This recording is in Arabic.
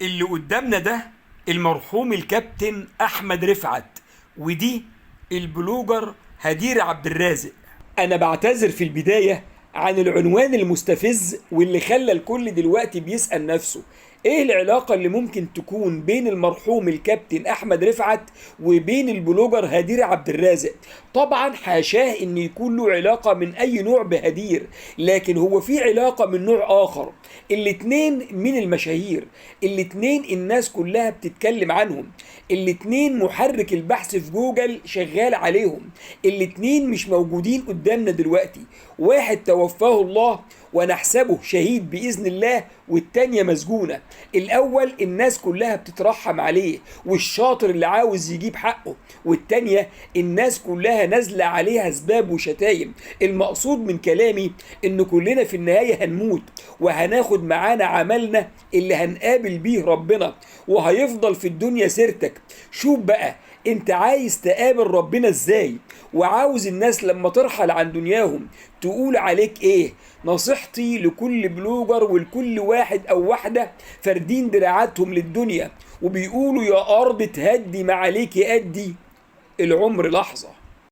اللي قدامنا ده المرحوم الكابتن احمد رفعت، ودي البلوجر هدير عبد الرازق. انا بعتذر في البداية عن العنوان المستفز واللي خلى الكل دلوقتي بيسأل نفسه ايه العلاقة اللي ممكن تكون بين المرحوم الكابتن احمد رفعت وبين البلوجر هدير عبد الرازق. طبعا حاشاه ان يكون له علاقة من اي نوع بهدير، لكن هو في علاقة من نوع اخر. الاتنين من المشاهير، الاتنين الناس كلها بتتكلم عنهم، الاتنين محرك البحث في جوجل شغال عليهم، الاتنين مش موجودين قدامنا دلوقتي. واحد توفاه الله ونحسبه شهيد بإذن الله، والتانية مسجونة. الأول الناس كلها بتترحم عليه والشاطر اللي عاوز يجيب حقه، والتانية الناس كلها نازلة عليها سباب وشتايم. المقصود من كلامي إن كلنا في النهاية هنموت وهناخد معانا عملنا اللي هنقابل بيه ربنا، وهيفضل في الدنيا سيرتك. شوف بقى انت عايز تقابل ربنا ازاي، وعاوز الناس لما ترحل عن دنياهم تقول عليك ايه. نصيحتي لكل بلوجر ولكل واحد او واحدة فاردين دراعاتهم للدنيا وبيقولوا يا ارض تهدي ما عليك يأدي، العمر لحظة.